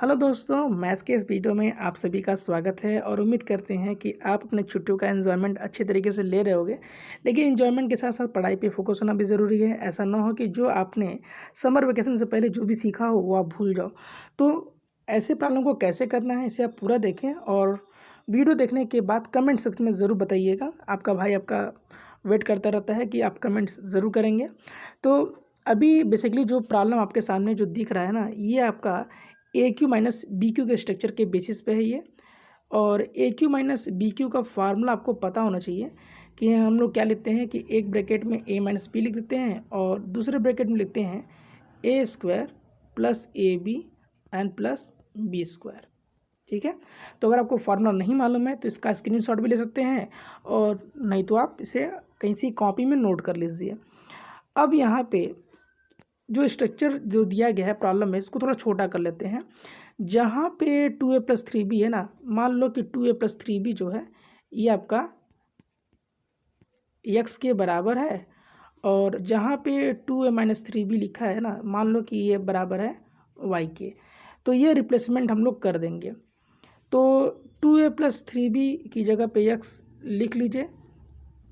Hello दोस्तों, maths के इस वीडियो में आप सभी का स्वागत है और उम्मीद करते हैं कि आप अपने छुट्टियों का एन्जॉयमेंट अच्छे तरीके से ले रहे होगे। लेकिन एन्जॉयमेंट के साथ साथ पढ़ाई पे फोकस होना भी ज़रूरी है। ऐसा ना हो कि जो आपने समर वेकेशन से पहले जो भी सीखा हो वो आप भूल जाओ। तो ऐसे प्रॉब्लम को कैसे करना है इसे आप पूरा देखें और वीडियो देखने के बाद कमेंट सेक्शन में ज़रूर बताइएगा। आपका भाई आपका वेट करता रहता है कि आप कमेंट्स ज़रूर करेंगे। तो अभी बेसिकली जो प्रॉब्लम आपके सामने जो दिख रहा है ना, ये आपका ए क्यू माइनस बी क्यू के स्ट्रक्चर के बेसिस पे है ये। और ए क्यू माइनस बी क्यू का फार्मूला आपको पता होना चाहिए कि हम लोग क्या लिखते हैं कि एक ब्रैकेट में ए माइनस बी लिख देते हैं और दूसरे ब्रैकेट में लिखते हैं A square plus A B and plus B square. ठीक है, तो अगर आपको फार्मूला नहीं मालूम है तो इसका स्क्रीनशॉट भी ले सकते हैं और नहीं तो आप इसे कहीं सी कॉपी में नोट कर लीजिए। अब यहाँ पे जो स्ट्रक्चर जो दिया गया है प्रॉब्लम में, इसको थोड़ा छोटा कर लेते हैं। जहाँ पे 2a+3b है ना, मान लो कि 2a+3b जो है ये आपका x के बराबर है और जहाँ पे 2a-3b लिखा है ना, मान लो कि ये बराबर है y के। तो ये रिप्लेसमेंट हम लोग कर देंगे। तो 2a+3b की जगह पे x लिख लीजिए,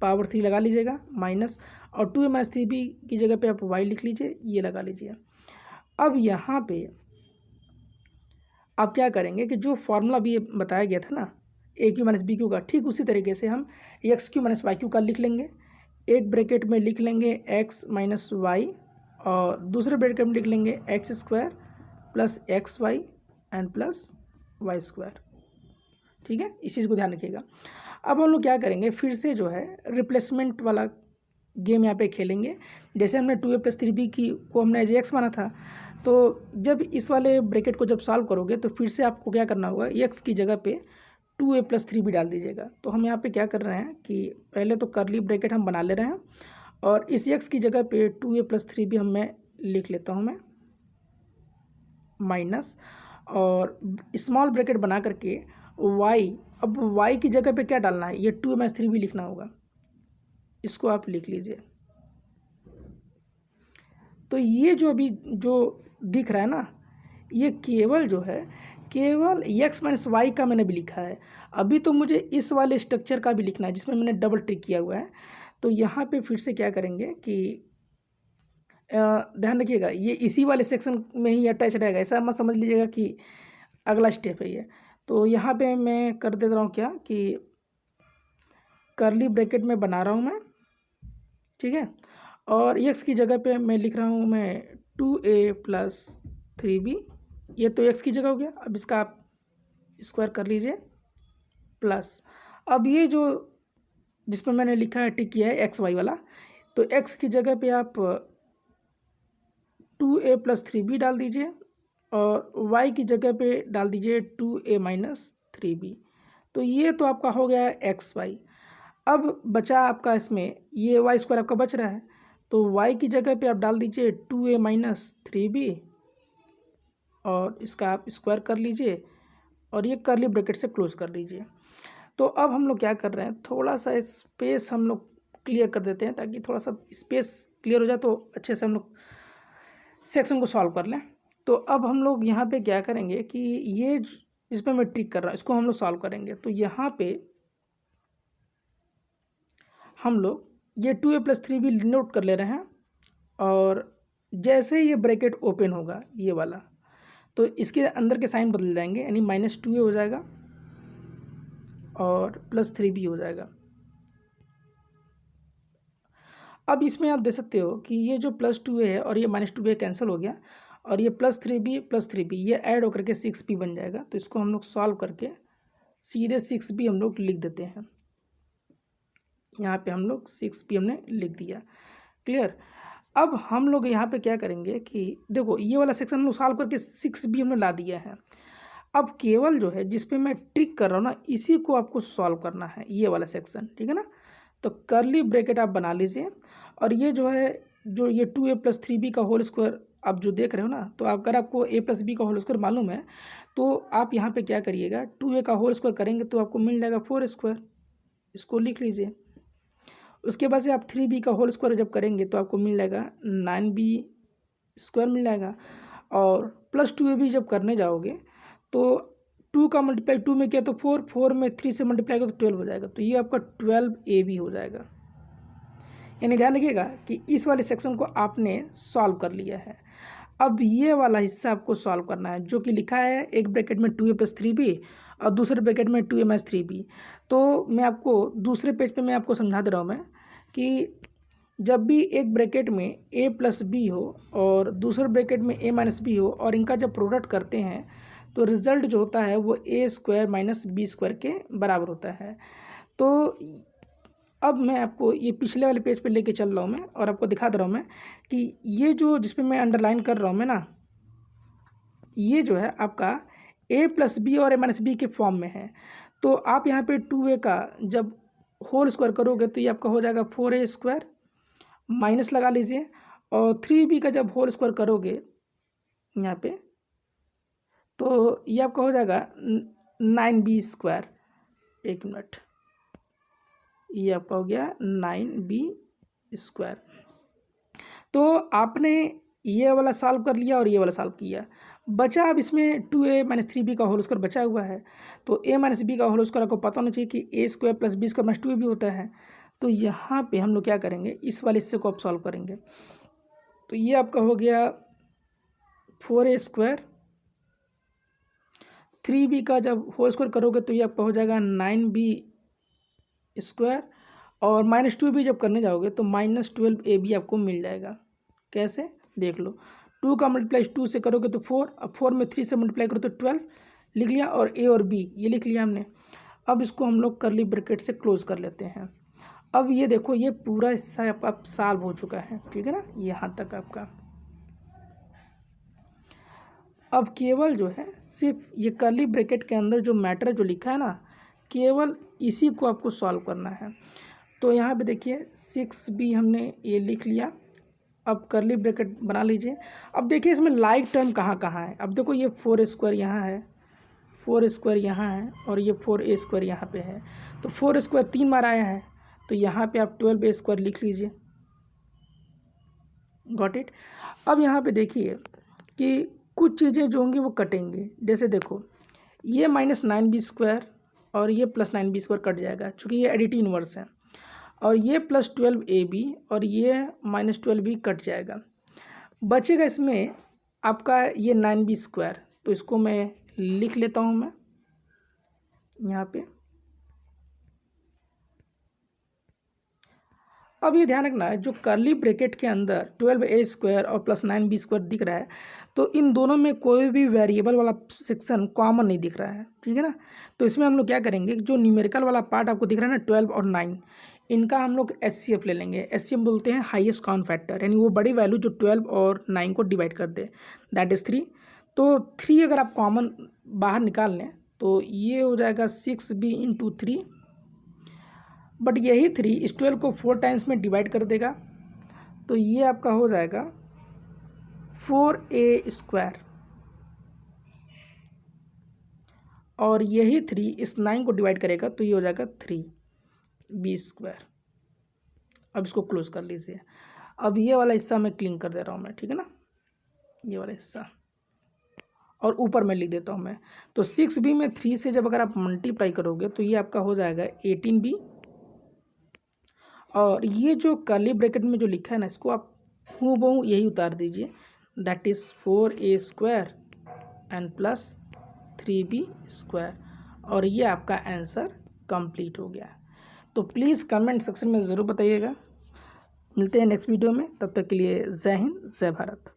पावर 3 लगा लीजिएगा माइनस, और 2a-3b की जगह पे आप y लिख लीजिए, ये लगा लीजिए। अब यहाँ पे आप क्या करेंगे कि जो फार्मूला भी बताया गया था ना A Q minus B Q का, ठीक उसी तरीके से हम X Q minus Y Q का लिख लेंगे। एक ब्रैकेट में लिख लेंगे एक्स माइनस वाई और दूसरे ब्रैकेट में लिख लेंगे X square plus X Y and plus Y square. ठीक है, इस चीज़ को ध्यान रखिएगा। अब हम लोग क्या करेंगे, फिर से जो है रिप्लेसमेंट वाला गेम यहाँ पे खेलेंगे। जैसे हमने 2a+3b की को हमने एज एक्स माना था, तो जब इस वाले ब्रैकेट को जब सॉल्व करोगे तो फिर से आपको क्या करना होगा, एक्स की जगह पे 2a+3b डाल दीजिएगा। तो हम यहाँ पे क्या कर रहे हैं कि पहले तो करली ब्रैकेट हम बना ले रहे हैं और इस एक्स की जगह पे 2a+3b मैं लिख लेता हूँ, मैं माइनस, और स्मॉल ब्रैकेट बना करके y, अब y की जगह पे क्या डालना है, ये 2a-3b लिखना होगा, इसको आप लिख लीजिए। तो ये जो अभी जो दिख रहा है ना, ये केवल जो है केवल x माइनस वाई का मैंने भी लिखा है। अभी तो मुझे इस वाले स्ट्रक्चर का भी लिखना है जिसमें मैंने डबल ट्रिक किया हुआ है। तो यहाँ पे फिर से क्या करेंगे कि ध्यान रखिएगा, ये इसी वाले सेक्शन में ही अटैच रहेगा, ऐसा मत समझ लीजिएगा कि अगला स्टेप है ये। तो यहाँ पे मैं कर दे रहा हूँ क्या कि करली ब्रैकेट में बना रहा हूँ मैं, ठीक है, और x की जगह पे मैं लिख रहा हूँ मैं 2a+3b। ये तो x की जगह हो गया, अब इसका आप स्क्वायर कर लीजिए प्लस, अब ये जो जिसमें मैंने लिखा है टिक किया है एक्स वाई वाला, तो x की जगह पे आप 2a+3b डाल दीजिए और y की जगह पे डाल दीजिए 2a-3b। तो ये तो आपका हो गया है एक्स वाई। अब बचा आपका इसमें ये वाई स्क्वायर आपका बच रहा है, तो y की जगह पे आप डाल दीजिए 2a-3b और इसका आप स्क्वायर कर लीजिए और ये करली ब्रैकेट से क्लोज कर लीजिए। तो अब हम लोग क्या कर रहे हैं, थोड़ा सा स्पेस हम लोग क्लियर कर देते हैं ताकि थोड़ा सा स्पेस क्लियर हो जाए तो अच्छे से हम लोग सेक्शन को सॉल्व कर लें। तो अब हम लोग यहाँ पे क्या करेंगे कि ये इस पर मैं ट्रिक कर रहा हूँ, इसको हम लोग सॉल्व करेंगे। तो यहाँ पे हम लोग ये 2a+3b नोट कर ले रहे हैं और जैसे ये ब्रैकेट ओपन होगा ये वाला, तो इसके अंदर के साइन बदल जाएंगे, यानी -2a हो जाएगा और +3b हो जाएगा। अब इसमें आप देख सकते हो कि ये जो +2a है और ये -2a कैंसिल हो गया और ये +3b ये ऐड होकर के 6b बन जाएगा। तो इसको हम लोग सॉल्व करके सीधे 6b हम लोग लिख देते हैं। यहाँ पे हम लोग 6b हमने लिख दिया, क्लियर। अब हम लोग यहाँ पे क्या करेंगे कि देखो ये वाला सेक्शन हम लोग सॉल्व करके 6b हमने ला दिया है। अब केवल जो है जिस पे मैं ट्रिक कर रहा हूँ ना, इसी को आपको सॉल्व करना है, ये वाला सेक्शन, ठीक है ना। तो करली ब्रैकेट आप बना लीजिए और ये जो है जो ये 2a+3b का होल स्क्वायर आप जो देख रहे हो ना, तो अगर आपको a+b का होल स्क्वायर मालूम है तो आप यहाँ पे क्या करिएगा, 2a का होल स्क्वायर करेंगे तो आपको मिल जाएगा 4 स्क्वायर, इसको लिख लीजिए। उसके बाद से आप 3b का होल स्क्वायर जब करेंगे तो आपको मिल जाएगा 9b स्क्वायर मिल जाएगा और +2ab जब करने जाओगे तो 2 का मल्टीप्लाई 2 में किया तो 4, 4 में 3 से मल्टीप्लाई करो तो 12 हो जाएगा। तो ये आपका 12AB हो जाएगा। यानी ध्यान रखिएगा कि इस वाले सेक्शन को आपने सॉल्व कर लिया है। अब ये वाला हिस्सा आपको सॉल्व करना है, जो कि लिखा है एक ब्रैकेट में 2a + 3b और दूसरे ब्रैकेट में 2a - 3b। तो मैं आपको दूसरे पेज पे मैं आपको समझा दे रहा हूँ मैं कि जब भी एक ब्रैकेट में a + b हो और दूसरे ब्रैकेट में a - b हो और इनका जब प्रोडक्ट करते हैं तो रिजल्ट जो होता है वो a² - b² के बराबर होता है। तो अब मैं आपको ये पिछले वाले पेज पे लेके चल रहा हूँ मैं और आपको दिखा दे रहा हूँ मैं कि ये जो जिस पे मैं अंडरलाइन कर रहा हूँ मैं ना, ये जो है आपका a + b और a - b के फॉर्म में है। तो आप यहाँ पे 2a का जब होल स्क्वायर करोगे तो ये आपका हो जाएगा 4a², माइनस लगा लीजिए, और 3b का जब होल स्क्वायर करोगे यहाँ पे तो ये आपका हो जाएगा 9b²। एक मिनट, ये आपका हो गया 9b²। तो आपने ये वाला सॉल्व कर लिया और ये वाला सॉल्व किया, बचा अब इसमें 2a - 3b का होल स्क्वायर बचा हुआ है। तो a - b का होल स्क्वायर आपको पता होना चाहिए कि a² + b² - 2ab होता है। तो यहाँ पे हम लोग क्या करेंगे, इस वाले हिस्से को आप सॉल्व करेंगे। तो ये आपका हो गया 4a², 3b का जब होल स्क्वायर करोगे तो ये आपका हो जाएगा 9b², और -2b जब करने जाओगे तो -12ab आपको मिल जाएगा। कैसे, देख लो, 2 का मल्टीप्लाई 2 से करोगे तो 4, अब 4 में 3 से मल्टीप्लाई करो तो 12 लिख लिया, और a और b ये लिख लिया हमने। अब इसको हम लोग कर्ली ब्रैकेट से क्लोज कर लेते हैं। अब ये देखो, ये पूरा हिस्सा आप सॉल्व हो चुका है, ठीक है ना, यहाँ तक आपका। अब केवल जो है सिर्फ ये कर्ली ब्रैकेट के अंदर जो मैटर जो लिखा है ना, केवल इसी को आपको सॉल्व करना है। तो यहाँ पे देखिए 6b हमने ये लिख लिया। अब कर्ली ब्रैकेट बना लीजिए। अब देखिए इसमें लाइक टर्म कहाँ कहाँ है। अब देखो ये 4a² यहाँ है, 4a² यहाँ है, और ये 4a² यहाँ पे है। तो 4a² 3 बार आया है, तो यहाँ पे आप 12a² लिख लीजिए। Got it. अब यहाँ पे देखिए कि कुछ चीज़ें जो होंगी वो कटेंगी। जैसे देखो, ये -9b² और ये +9b² कट जाएगा, चूँकि ये एडिटिव इनवर्स है। और ये +12ab और ये -12b कट जाएगा। बचेगा इसमें आपका ये 9b²। तो इसको मैं लिख लेता हूँ मैं यहाँ पे। अब ये ध्यान रखना है, जो कर्ली ब्रैकेट के अंदर 12a² और +9b² दिख रहा है, तो इन दोनों में कोई भी वेरिएबल वाला सेक्शन कॉमन नहीं दिख रहा है, ठीक है ना। तो इसमें हम लोग क्या करेंगे, जो न्यूमेरिकल वाला पार्ट आपको दिख रहा है ना 12 और 9, इनका हम लोग HCF ले लेंगे। HCF बोलते हैं हाईएस्ट कॉमन फैक्टर, यानी वो बड़ी वैल्यू जो 12 और 9 को डिवाइड कर दे, दैट इज़ 3। तो 3 अगर आप कॉमन बाहर निकाल लें तो ये हो जाएगा 6b × 3, बट यही 3 इस 12 को 4 टाइम्स में डिवाइड कर देगा, तो ये आपका हो जाएगा 4a², और यही 3 इस 9 को डिवाइड करेगा तो ये हो जाएगा 3b²। अब इसको क्लोज कर लीजिए। अब ये वाला हिस्सा मैं क्लीन कर दे रहा हूँ मैं, ठीक है ना, ये वाला हिस्सा, और ऊपर में लिख देता हूँ मैं। तो 6b में 3 से जब अगर आप मल्टीप्लाई करोगे तो ये आपका हो जाएगा 18b, और ये जो कर्ली ब्रैकेट में जो लिखा है ना, इसको आप हूबहू यही उतार दीजिए, that is 4a² and +3b², और ये आपका आंसर कंप्लीट हो गया। तो प्लीज़ कमेंट सेक्शन में ज़रूर बताइएगा। मिलते हैं नेक्स्ट वीडियो में, तब तक के लिए जय हिंद, जय भारत।